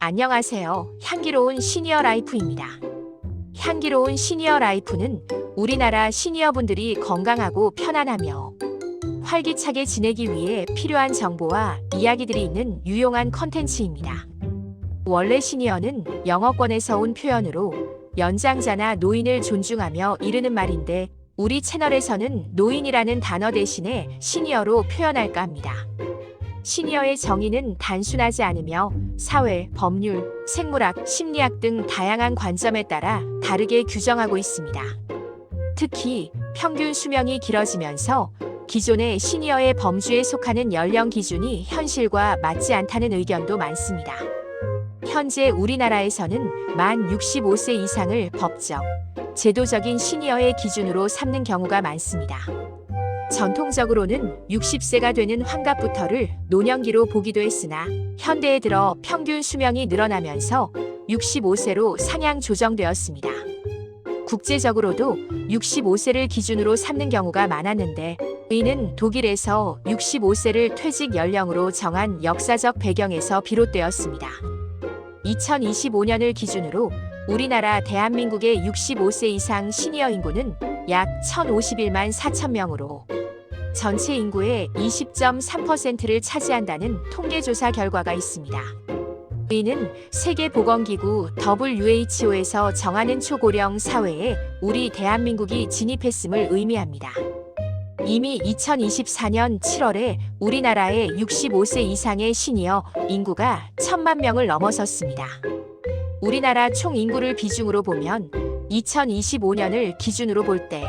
안녕하세요. 향기로운 시니어 라이프입니다. 향기로운 시니어 라이프는 우리나라 시니어분들이 건강하고 편안하며 활기차게 지내기 위해 필요한 정보와 이야기들이 있는 유용한 컨텐츠입니다. 원래 시니어는 영어권에서 온 표현으로 연장자나 노인을 존중하며 이르는 말인데 우리 채널에서는 노인이라는 단어 대신에 시니어로 표현할까 합니다. 시니어의 정의는 단순하지 않으며 사회, 법률, 생물학, 심리학 등 다양한 관점에 따라 다르게 규정하고 있습니다. 특히 평균 수명이 길어지면서 기존의 시니어의 범주에 속하는 연령 기준이 현실과 맞지 않다는 의견도 많습니다. 현재 우리나라에서는 만 65세 이상을 법적, 제도적인 시니어의 기준으로 삼는 경우가 많습니다. 전통적으로는 60세가 되는 환갑부터를 노년기로 보기도 했으나 현대에 들어 평균 수명이 늘어나면서 65세로 상향 조정되었습니다. 국제적으로도 65세를 기준으로 삼는 경우가 많았는데 이는 독일에서 65세를 퇴직 연령으로 정한 역사적 배경에서 비롯되었습니다. 2025년을 기준으로 우리나라 대한민국의 65세 이상 시니어 인구는 약 1,051만 4천 명으로 전체 인구의 20.3%를 차지한다는 통계조사 결과가 있습니다. 이는 세계보건기구 WHO에서 정하는 초고령 사회에 우리 대한민국이 진입했음을 의미합니다. 이미 2024년 7월에 우리나라의 65세 이상의 시니어 인구가 1,000만 명을 넘어섰습니다. 우리나라 총 인구를 비중으로 보면 2025년을 기준으로 볼 때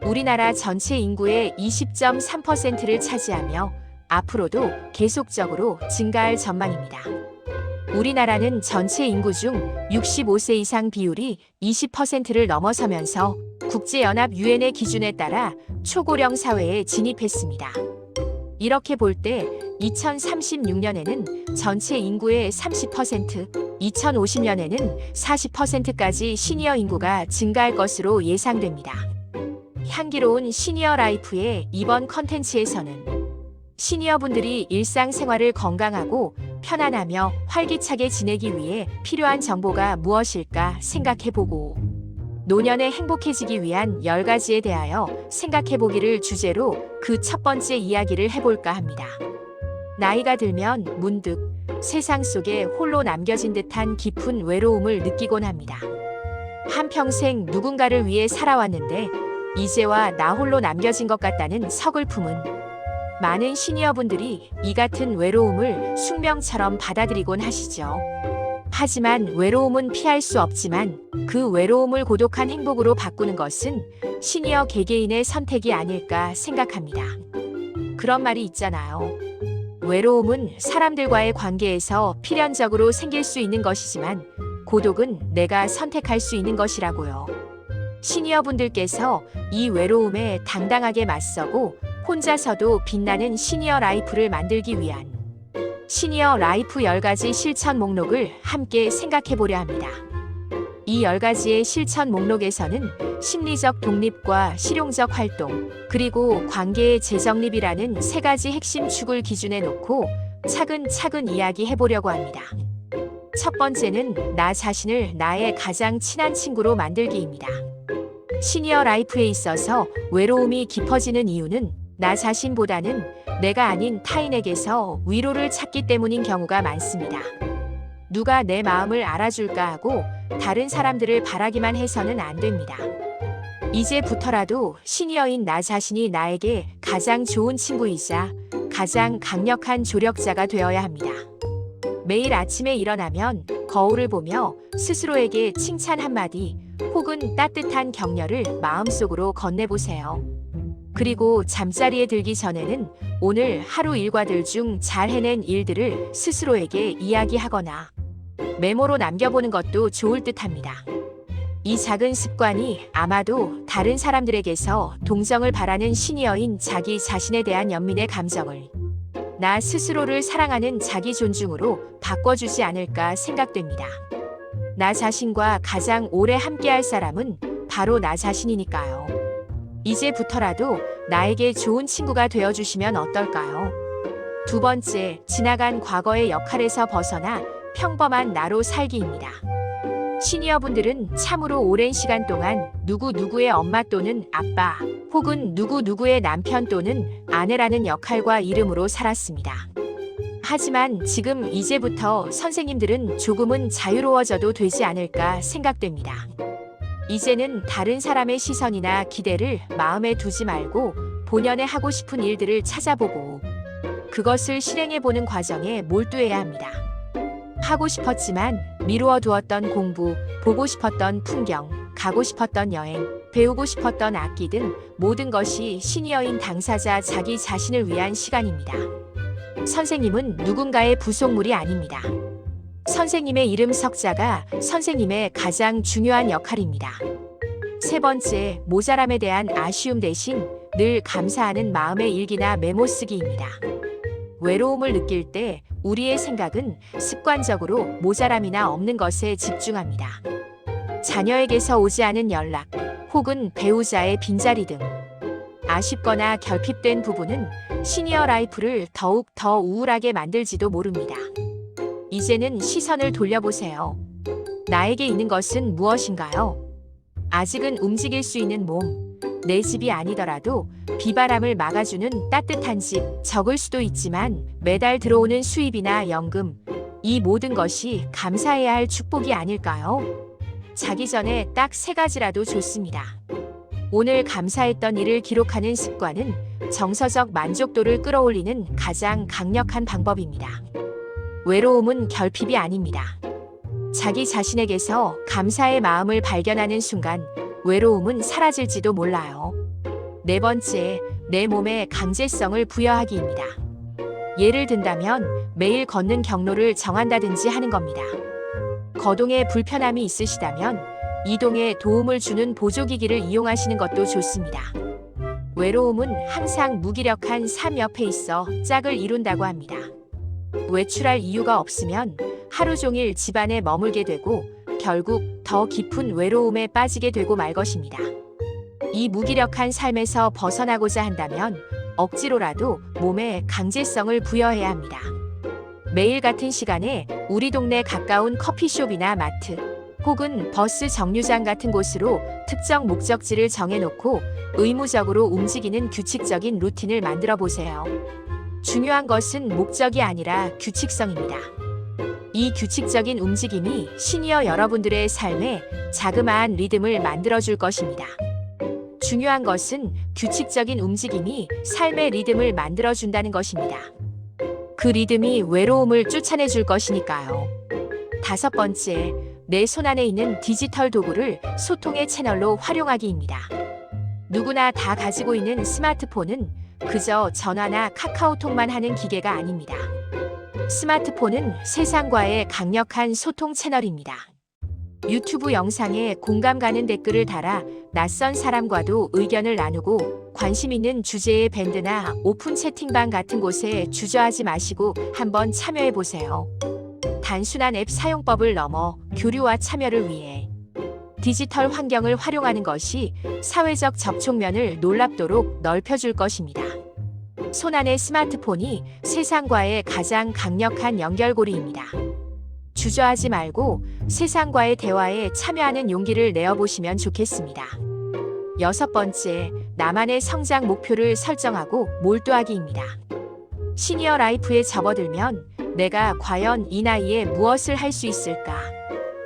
우리나라 전체 인구의 20.3%를 차지하며 앞으로도 계속적으로 증가할 전망입니다. 우리나라는 전체 인구 중 65세 이상 비율이 20%를 넘어서면서 국제연합 유엔의 기준에 따라 초고령 사회에 진입했습니다. 이렇게 볼 때 2036년에는 전체 인구의 30%, 2050년에는 40%까지 시니어 인구가 증가할 것으로 예상됩니다. 향기로운 시니어 라이프의 이번 컨텐츠에서는 시니어분들이 일상생활을 건강하고 편안하며 활기차게 지내기 위해 필요한 정보가 무엇일까 생각해보고 노년에 행복해지기 위한 10가지에 대하여 생각해보기를 주제로 그 첫 번째 이야기를 해볼까 합니다. 나이가 들면 문득 세상 속에 홀로 남겨진 듯한 깊은 외로움을 느끼곤 합니다. 한평생 누군가를 위해 살아왔는데 이제와 나 홀로 남겨진 것 같다는 서글픔은 많은 시니어분들이 이 같은 외로움을 숙명처럼 받아들이곤 하시죠. 하지만 외로움은 피할 수 없지만 그 외로움을 고독한 행복으로 바꾸는 것은 시니어 개개인의 선택이 아닐까 생각합니다. 그런 말이 있잖아요. 외로움은 사람들과의 관계에서 필연적으로 생길 수 있는 것이지만 고독은 내가 선택할 수 있는 것이라고요. 시니어분들께서 이 외로움에 당당하게 맞서고 혼자서도 빛나는 시니어 라이프를 만들기 위한 시니어 라이프 10가지 실천 목록을 함께 생각해 보려 합니다. 이 10가지의 실천 목록에서는 심리적 독립과 실용적 활동, 그리고 관계의 재정립이라는 3가지 핵심 축을 기준에 놓고 차근차근 이야기해 보려고 합니다. 첫 번째는 나 자신을 나의 가장 친한 친구로 만들기입니다. 시니어 라이프에 있어서 외로움이 깊어지는 이유는 나 자신보다는 내가 아닌 타인에게서 위로를 찾기 때문인 경우가 많습니다. 누가 내 마음을 알아줄까 하고 다른 사람들을 바라기만 해서는 안 됩니다. 이제부터라도 시니어인 나 자신이 나에게 가장 좋은 친구이자 가장 강력한 조력자가 되어야 합니다. 매일 아침에 일어나면 거울을 보며 스스로에게 칭찬 한마디 혹은 따뜻한 격려를 마음속으로 건네보세요. 그리고 잠자리에 들기 전에는 오늘 하루 일과들 중 잘 해낸 일들을 스스로에게 이야기하거나 메모로 남겨보는 것도 좋을 듯합니다. 이 작은 습관이 아마도 다른 사람들에게서 동정을 바라는 시니어인 자기 자신에 대한 연민의 감정을 나 스스로를 사랑하는 자기 존중으로 바꿔주지 않을까 생각됩니다. 나 자신과 가장 오래 함께할 사람은 바로 나 자신이니까요. 이제부터라도 나에게 좋은 친구가 되어주시면 어떨까요? 두 번째, 지나간 과거의 역할에서 벗어나 평범한 나로 살기입니다. 시니어분들은 참으로 오랜 시간 동안 누구누구의 엄마 또는 아빠 혹은 누구누구의 남편 또는 아내라는 역할과 이름으로 살았습니다. 하지만 지금 이제부터 선생님들은 조금은 자유로워져도 되지 않을까 생각됩니다. 이제는 다른 사람의 시선이나 기대를 마음에 두지 말고 본연의 하고 싶은 일들을 찾아보고 그것을 실행해보는 과정에 몰두해야 합니다. 하고 싶었지만 미루어 두었던 공부, 보고 싶었던 풍경, 가고 싶었던 여행, 배우고 싶었던 악기 등 모든 것이 시니어인 당사자 자기 자신을 위한 시간입니다. 선생님은 누군가의 부속물이 아닙니다. 선생님의 이름 석자가 선생님의 가장 중요한 역할입니다. 세 번째, 모자람에 대한 아쉬움 대신 늘 감사하는 마음의 일기나 메모 쓰기입니다. 외로움을 느낄 때 우리의 생각은 습관적으로 모자람이나 없는 것에 집중합니다. 자녀에게서 오지 않은 연락, 혹은 배우자의 빈자리 등 아쉽거나 결핍된 부분은 시니어 라이프를 더욱 더 우울하게 만들지도 모릅니다. 이제는 시선을 돌려보세요. 나에게 있는 것은 무엇인가요? 아직은 움직일 수 있는 몸, 내 집이 아니더라도 비바람을 막아주는 따뜻한 집, 적을 수도 있지만 매달 들어오는 수입이나 연금, 이 모든 것이 감사해야 할 축복이 아닐까요? 자기 전에 딱 3가지라도 좋습니다. 오늘 감사했던 일을 기록하는 습관은 정서적 만족도를 끌어올리는 가장 강력한 방법입니다. 외로움은 결핍이 아닙니다. 자기 자신에게서 감사의 마음을 발견하는 순간 외로움은 사라질지도 몰라요. 4번째, 내 몸에 강제성을 부여하기입니다. 예를 든다면 매일 걷는 경로를 정한다든지 하는 겁니다. 거동에 불편함이 있으시다면 이동에 도움을 주는 보조기기를 이용하시는 것도 좋습니다. 외로움은 항상 무기력한 삶 옆에 있어 짝을 이룬다고 합니다. 외출할 이유가 없으면 하루 종일 집안에 머물게 되고 결국 더 깊은 외로움에 빠지게 되고 말 것입니다. 이 무기력한 삶에서 벗어나고자 한다면 억지로라도 몸에 강제성을 부여해야 합니다. 매일 같은 시간에 우리 동네 가까운 커피숍이나 마트 혹은 버스 정류장 같은 곳으로 특정 목적지를 정해놓고 의무적으로 움직이는 규칙적인 루틴을 만들어 보세요. 중요한 것은 목적이 아니라 규칙성입니다. 이 규칙적인 움직임이 시니어 여러분들의 삶에 자그마한 리듬을 만들어줄 것입니다. 중요한 것은 규칙적인 움직임이 삶의 리듬을 만들어준다는 것입니다. 그 리듬이 외로움을 쫓아내줄 것이니까요. 5번째, 내 손안에 있는 디지털 도구를 소통의 채널로 활용하기입니다. 누구나 다 가지고 있는 스마트폰은 그저 전화나 카카오톡만 하는 기계가 아닙니다. 스마트폰은 세상과의 강력한 소통 채널입니다. 유튜브 영상에 공감 가는 댓글을 달아 낯선 사람과도 의견을 나누고 관심 있는 주제의 밴드나 오픈 채팅방 같은 곳에 주저하지 마시고 한번 참여해 보세요. 단순한 앱 사용법을 넘어 교류와 참여를 위해 디지털 환경을 활용하는 것이 사회적 접촉면을 놀랍도록 넓혀줄 것입니다. 손안의 스마트폰이 세상과의 가장 강력한 연결고리입니다. 주저하지 말고 세상과의 대화에 참여하는 용기를 내어보시면 좋겠습니다. 6번째, 나만의 성장 목표를 설정하고 몰두하기입니다. 시니어 라이프에 접어들면 내가 과연 이 나이에 무엇을 할 수 있을까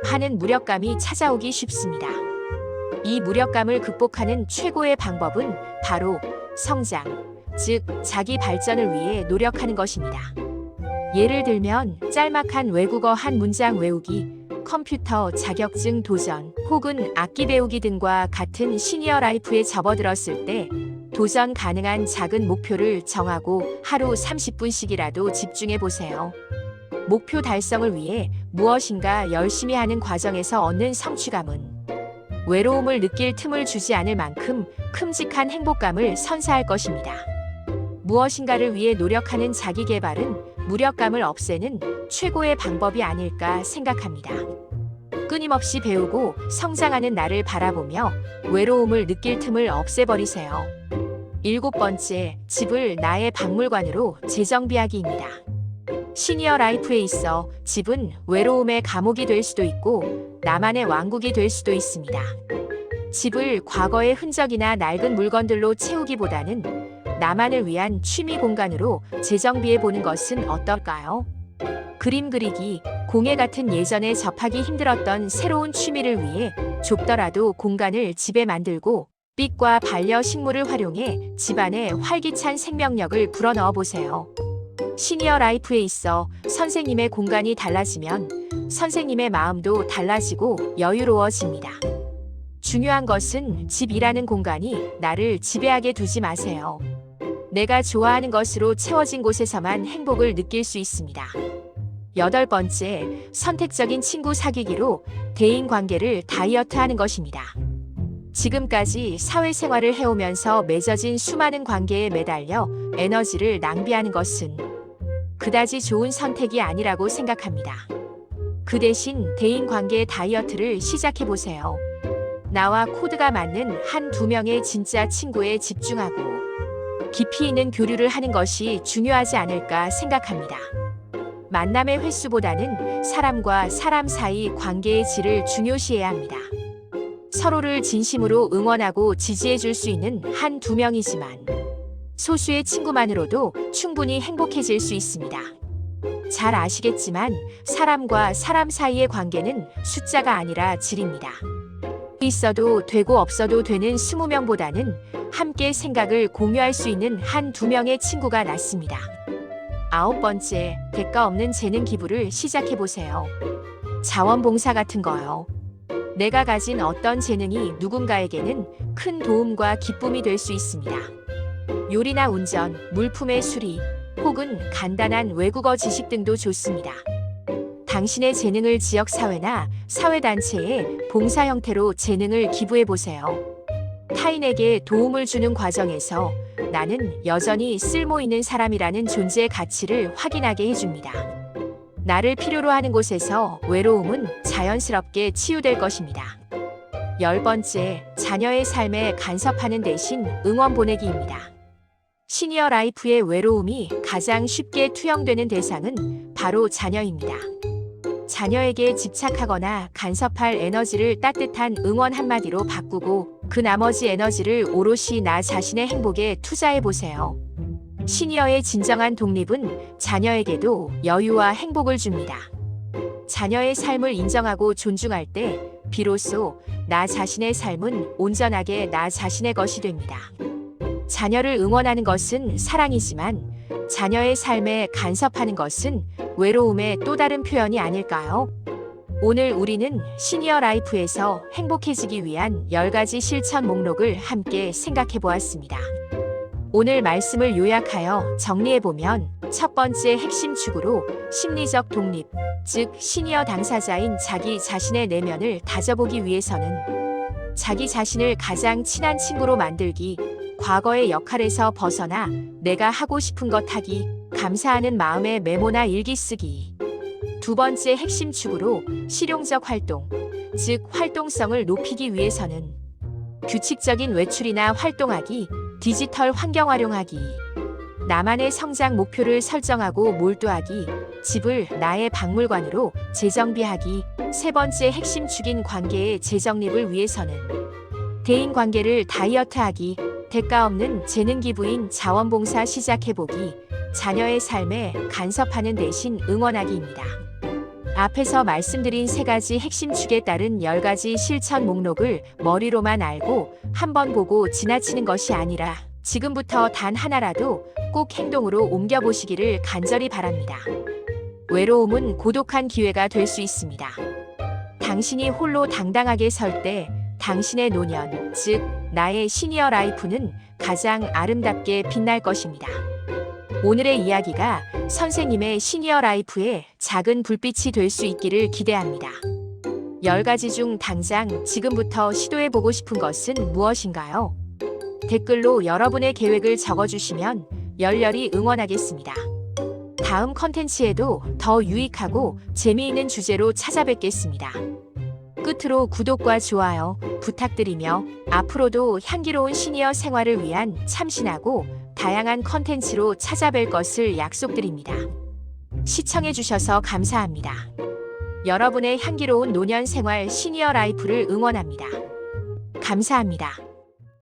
하는 무력감이 찾아오기 쉽습니다. 이 무력감을 극복하는 최고의 방법은 바로 성장, 즉 자기 발전을 위해 노력하는 것입니다. 예를 들면 짤막한 외국어 한 문장 외우기, 컴퓨터 자격증 도전, 혹은 악기 배우기 등과 같은 시니어 라이프에 접어들었을 때 도전 가능한 작은 목표를 정하고 하루 30분씩이라도 집중해 보세요. 목표 달성을 위해 무엇인가 열심히 하는 과정에서 얻는 성취감은 외로움을 느낄 틈을 주지 않을 만큼 큼직한 행복감을 선사할 것입니다. 무엇인가를 위해 노력하는 자기 개발은 무력감을 없애는 최고의 방법이 아닐까 생각합니다. 끊임없이 배우고 성장하는 나를 바라보며 외로움을 느낄 틈을 없애버리세요. 7번째, 집을 나의 박물관으로 재정비하기입니다. 시니어 라이프에 있어 집은 외로움의 감옥이 될 수도 있고 나만의 왕국이 될 수도 있습니다. 집을 과거의 흔적이나 낡은 물건들로 채우기보다는 나만을 위한 취미 공간으로 재정비해 보는 것은 어떨까요? 그림 그리기, 공예 같은 예전에 접하기 힘들었던 새로운 취미를 위해 좁더라도 공간을 집에 만들고 빛과 반려식물을 활용해 집안에 활기찬 생명력을 불어넣어 보세요. 시니어 라이프에 있어 선생님의 공간이 달라지면 선생님의 마음도 달라지고 여유로워집니다. 중요한 것은 집이라는 공간이 나를 지배하게 두지 마세요. 내가 좋아하는 것으로 채워진 곳에서만 행복을 느낄 수 있습니다. 8번째, 선택적인 친구 사귀기로 대인관계를 다이어트하는 것입니다. 지금까지 사회생활을 해오면서 맺어진 수많은 관계에 매달려 에너지를 낭비하는 것은 그다지 좋은 선택이 아니라고 생각합니다. 그 대신 대인관계의 다이어트를 시작해보세요. 나와 코드가 맞는 한두 명의 진짜 친구에 집중하고 깊이 있는 교류를 하는 것이 중요하지 않을까 생각합니다. 만남의 횟수보다는 사람과 사람 사이 관계의 질을 중요시해야 합니다. 서로를 진심으로 응원하고 지지해 줄 수 있는 한두 명이지만 소수의 친구만으로도 충분히 행복해질 수 있습니다. 잘 아시겠지만 사람과 사람 사이의 관계는 숫자가 아니라 질입니다. 있어도 되고 없어도 되는 20명보다는 함께 생각을 공유할 수 있는 한두 명의 친구가 낫습니다. 9번째, 대가 없는 재능 기부를 시작해보세요. 자원봉사 같은 거요. 내가 가진 어떤 재능이 누군가에게는 큰 도움과 기쁨이 될 수 있습니다. 요리나 운전, 물품의 수리, 혹은 간단한 외국어 지식 등도 좋습니다. 당신의 재능을 지역사회나 사회단체에 봉사 형태로 재능을 기부해보세요. 타인에게 도움을 주는 과정에서 나는 여전히 쓸모있는 사람이라는 존재의 가치를 확인하게 해줍니다. 나를 필요로 하는 곳에서 외로움은 자연스럽게 치유될 것입니다. 10번째, 자녀의 삶에 간섭하는 대신 응원 보내기입니다. 시니어 라이프의 외로움이 가장 쉽게 투영되는 대상은 바로 자녀입니다. 자녀에게 집착하거나 간섭할 에너지를 따뜻한 응원 한마디로 바꾸고 그 나머지 에너지를 오롯이 나 자신의 행복에 투자해보세요. 시니어의 진정한 독립은 자녀에게도 여유와 행복을 줍니다. 자녀의 삶을 인정하고 존중할 때 비로소 나 자신의 삶은 온전하게 나 자신의 것이 됩니다. 자녀를 응원하는 것은 사랑이지만 자녀의 삶에 간섭하는 것은 외로움의 또 다른 표현이 아닐까요? 오늘 우리는 시니어 라이프에서 행복해지기 위한 10가지 실천 목록을 함께 생각해 보았습니다. 오늘 말씀을 요약하여 정리해보면 첫 번째 핵심 축으로 심리적 독립, 즉 시니어 당사자인 자기 자신의 내면을 다져보기 위해서는 자기 자신을 가장 친한 친구로 만들기, 과거의 역할에서 벗어나 내가 하고 싶은 것 하기, 감사하는 마음의 메모나 일기 쓰기. 두 번째 핵심 축으로 실용적 활동, 즉 활동성을 높이기 위해서는 규칙적인 외출이나 활동하기, 디지털 환경 활용하기, 나만의 성장 목표를 설정하고 몰두하기, 집을 나의 박물관으로 재정비하기. 세 번째 핵심 축인 관계의 재정립을 위해서는 대인관계를 다이어트하기, 대가 없는 재능 기부인 자원봉사 시작해보기, 자녀의 삶에 간섭하는 대신 응원하기입니다. 앞에서 말씀드린 3가지 핵심 축에 따른 10가지 실천 목록을 머리로만 알고 한번 보고 지나치는 것이 아니라 지금부터 단 하나라도 꼭 행동으로 옮겨보시기를 간절히 바랍니다. 외로움은 고독한 기회가 될 수 있습니다. 당신이 홀로 당당하게 설 때 당신의 노년, 즉 나의 시니어 라이프는 가장 아름답게 빛날 것입니다. 오늘의 이야기가 선생님의 시니어 라이프에 작은 불빛이 될 수 있기를 기대합니다. 10가지 중 당장 지금부터 시도해보고 싶은 것은 무엇인가요? 댓글로 여러분의 계획을 적어주시면 열렬히 응원하겠습니다. 다음 컨텐츠에도 더 유익하고 재미있는 주제로 찾아뵙겠습니다. 끝으로 구독과 좋아요 부탁드리며 앞으로도 향기로운 시니어 생활을 위한 참신하고 다양한 컨텐츠로 찾아뵐 것을 약속드립니다. 시청해주셔서 감사합니다. 여러분의 향기로운 노년 생활 시니어 라이프를 응원합니다. 감사합니다.